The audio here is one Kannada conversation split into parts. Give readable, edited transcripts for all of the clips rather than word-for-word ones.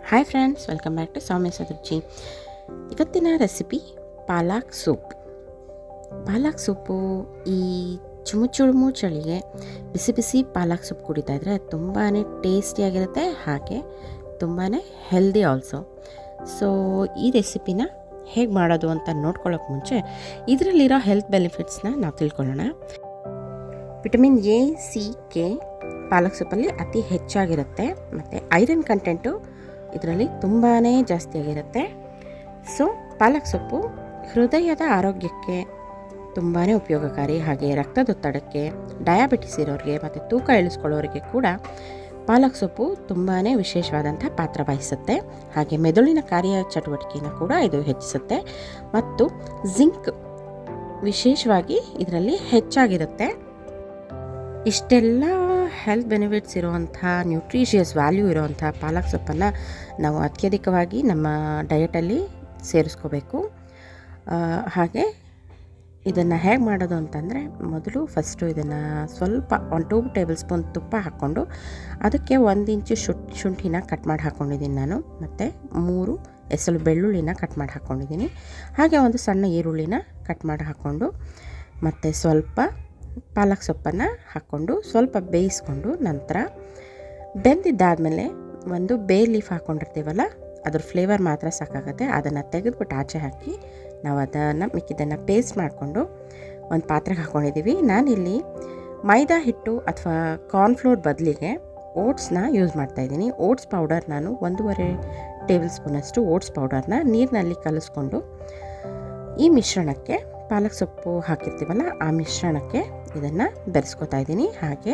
Hi friends, welcome back to Soumya Sadarji. ಇವತ್ತಿನ recipe palak soup. Palak soup ಈ ಚುಮು ಚಳಿಗೆ ಬಿಸಿ ಬಿಸಿ ಪಾಲಕ್ ಸೂಪ್ ಕುಡಿತಾ ಇದ್ದರೆ ತುಂಬಾ ಟೇಸ್ಟಿಯಾಗಿರುತ್ತೆ, ಹಾಗೆ ತುಂಬಾ ಹೆಲ್ದಿ ಆಲ್ಸೋ. ಸೊ ಈ ರೆಸಿಪಿನ ಹೇಗೆ ಮಾಡೋದು ಅಂತ ನೋಡ್ಕೊಳ್ಳೋಕೆ ಮುಂಚೆ ಇದರಲ್ಲಿರೋ ಹೆಲ್ತ್ ಬೆನಿಫಿಟ್ಸ್ನ ನಾವು ತಿಳ್ಕೊಳ್ಳೋಣ. ವಿಟಮಿನ್ ಎ, ಸಿ, ಕೆ ಪಾಲಕ್ ಸೊಪ್ಪಲ್ಲಿ ಅತಿ ಹೆಚ್ಚಾಗಿರುತ್ತೆ, ಮತ್ತು ಐರನ್ ಕಂಟೆಂಟು ಇದರಲ್ಲಿ ತುಂಬಾ ಜಾಸ್ತಿಯಾಗಿರುತ್ತೆ. ಸೊ ಪಾಲಕ್ ಸೊಪ್ಪು ಹೃದಯದ ಆರೋಗ್ಯಕ್ಕೆ ತುಂಬಾ ಉಪಯೋಗಕಾರಿ, ಹಾಗೆ ರಕ್ತದೊತ್ತಡಕ್ಕೆ, ಡಯಾಬಿಟಿಸ್ ಇರೋರಿಗೆ ಮತ್ತು ತೂಕ ಇಳಿಸ್ಕೊಳ್ಳೋರಿಗೆ ಕೂಡ ಪಾಲಕ್ ಸೊಪ್ಪು ತುಂಬಾ ವಿಶೇಷವಾದಂಥ ಪಾತ್ರ ವಹಿಸುತ್ತೆ. ಹಾಗೆ ಮೆದುಳಿನ ಕಾರ್ಯಚಟುವಟಿಕೆಯನ್ನು ಕೂಡ ಇದು ಹೆಚ್ಚಿಸುತ್ತೆ, ಮತ್ತು ಜಿಂಕ್ ವಿಶೇಷವಾಗಿ ಇದರಲ್ಲಿ ಹೆಚ್ಚಾಗಿರುತ್ತೆ. ಇಷ್ಟೆಲ್ಲ ಹೆಲ್ತ್ ಬೆನಿಫಿಟ್ಸ್ ಇರುವಂಥ, ನ್ಯೂಟ್ರಿಷಿಯಸ್ ವ್ಯಾಲ್ಯೂ ಇರುವಂಥ ಪಾಲಕ್ ಸೊಪ್ಪನ್ನು ನಾವು ಅತ್ಯಧಿಕವಾಗಿ ನಮ್ಮ ಡಯಟಲ್ಲಿ ಸೇರಿಸ್ಕೋಬೇಕು. ಹಾಗೆ ಇದನ್ನು ಹೇಗೆ ಮಾಡೋದು ಅಂತಂದರೆ, ಮೊದಲು ಫಸ್ಟು ಇದನ್ನು ಸ್ವಲ್ಪ 2 ಟೇಬಲ್ ಸ್ಪೂನ್ ತುಪ್ಪ ಹಾಕ್ಕೊಂಡು ಅದಕ್ಕೆ 1 ಇಂಚು ಶುಂಠಿನ ಕಟ್ ಮಾಡಿ ಹಾಕ್ಕೊಂಡಿದ್ದೀನಿ ನಾನು, ಮತ್ತು 3 ಎಸಳು ಬೆಳ್ಳುಳ್ಳಿನ ಕಟ್ ಮಾಡಿ ಹಾಕ್ಕೊಂಡಿದ್ದೀನಿ. ಹಾಗೆ ಒಂದು ಸಣ್ಣ ಈರುಳ್ಳಿನ ಕಟ್ ಮಾಡಿ ಹಾಕ್ಕೊಂಡು, ಮತ್ತು ಸ್ವಲ್ಪ ಪಾಲಕ್ ಸೊಪ್ಪನ್ನು ಹಾಕ್ಕೊಂಡು ಸ್ವಲ್ಪ ಬೇಯಿಸ್ಕೊಂಡು, ನಂತರ ಬೆಂದಿದ್ದಾದಮೇಲೆ ಒಂದು ಬೇ ಲೀಫ್ ಹಾಕ್ಕೊಂಡಿರ್ತೀವಲ್ಲ, ಅದ್ರ ಫ್ಲೇವರ್ ಮಾತ್ರ ಸಾಕಾಗುತ್ತೆ. ಅದನ್ನು ತೆಗೆದುಬಿಟ್ಟು ಆಚೆ ಹಾಕಿ ನಾವು ಅದನ್ನು ಮಿಕ್ಕಿದ್ದನ್ನು ಪೇಸ್ಟ್ ಮಾಡಿಕೊಂಡು ಒಂದು ಪಾತ್ರೆಗೆ ಹಾಕ್ಕೊಂಡಿದ್ದೀವಿ. ನಾನಿಲ್ಲಿ ಮೈದಾ ಹಿಟ್ಟು ಅಥವಾ ಕಾರ್ನ್ಫ್ಲೋರ್ ಬದಲಿಗೆ ಓಟ್ಸ್ನ ಯೂಸ್ ಮಾಡ್ತಾಯಿದ್ದೀನಿ. ಓಟ್ಸ್ ಪೌಡರ್ ನಾನು 1.5 ಟೇಬಲ್ ಸ್ಪೂನಷ್ಟು ಓಟ್ಸ್ ಪೌಡರ್ನ ನೀರಿನಲ್ಲಿ ಕಲಿಸ್ಕೊಂಡು ಈ ಮಿಶ್ರಣಕ್ಕೆ, ಪಾಲಕ್ ಸೊಪ್ಪು ಹಾಕಿರ್ತೀವಲ್ಲ ಆ ಮಿಶ್ರಣಕ್ಕೆ ಇದನ್ನು ಬೆರೆಸ್ಕೊತಾ ಇದ್ದೀನಿ. ಹಾಗೆ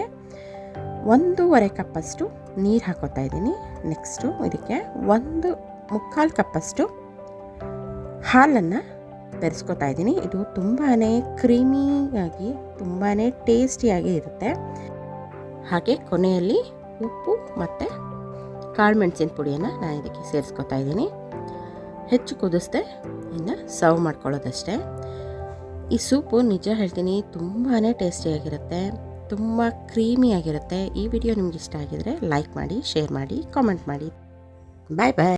1.5 ಕಪ್ಪಷ್ಟು ನೀರು ಹಾಕೋತಾ ಇದ್ದೀನಿ. ನೆಕ್ಸ್ಟು ಇದಕ್ಕೆ 1.25 ಕಪ್ಪಷ್ಟು ಹಾಲನ್ನು ಬೆರೆಸ್ಕೊತಾ ಇದ್ದೀನಿ. ಇದು ತುಂಬಾ ಕ್ರೀಮಿಯಾಗಿ ತುಂಬಾ ಟೇಸ್ಟಿಯಾಗಿ ಇರುತ್ತೆ. ಹಾಗೆ ಕೊನೆಯಲ್ಲಿ ಉಪ್ಪು ಮತ್ತು ಕಾಳುಮೆಣಸಿನ ಪುಡಿಯನ್ನು ನಾನು ಇದಕ್ಕೆ ಸೇರಿಸ್ಕೊತಾ ಇದ್ದೀನಿ. ಹೆಚ್ಚು ಕುದಿಸ್ದೆ ಇನ್ನು ಸರ್ವ್ ಮಾಡ್ಕೊಳ್ಳೋದಷ್ಟೇ. ಈ ಸೂಪು ನಿಜ ಹೇಳ್ತೀನಿ ತುಂಬಾ ಟೇಸ್ಟಿಯಾಗಿರುತ್ತೆ, ತುಂಬ ಕ್ರೀಮಿಯಾಗಿರುತ್ತೆ. ಈ ವಿಡಿಯೋ ನಿಮ್ಗೆ ಇಷ್ಟ ಆಗಿದರೆ ಲೈಕ್ ಮಾಡಿ, ಶೇರ್ ಮಾಡಿ, ಕಾಮೆಂಟ್ ಮಾಡಿ. ಬಾಯ್ ಬಾಯ್.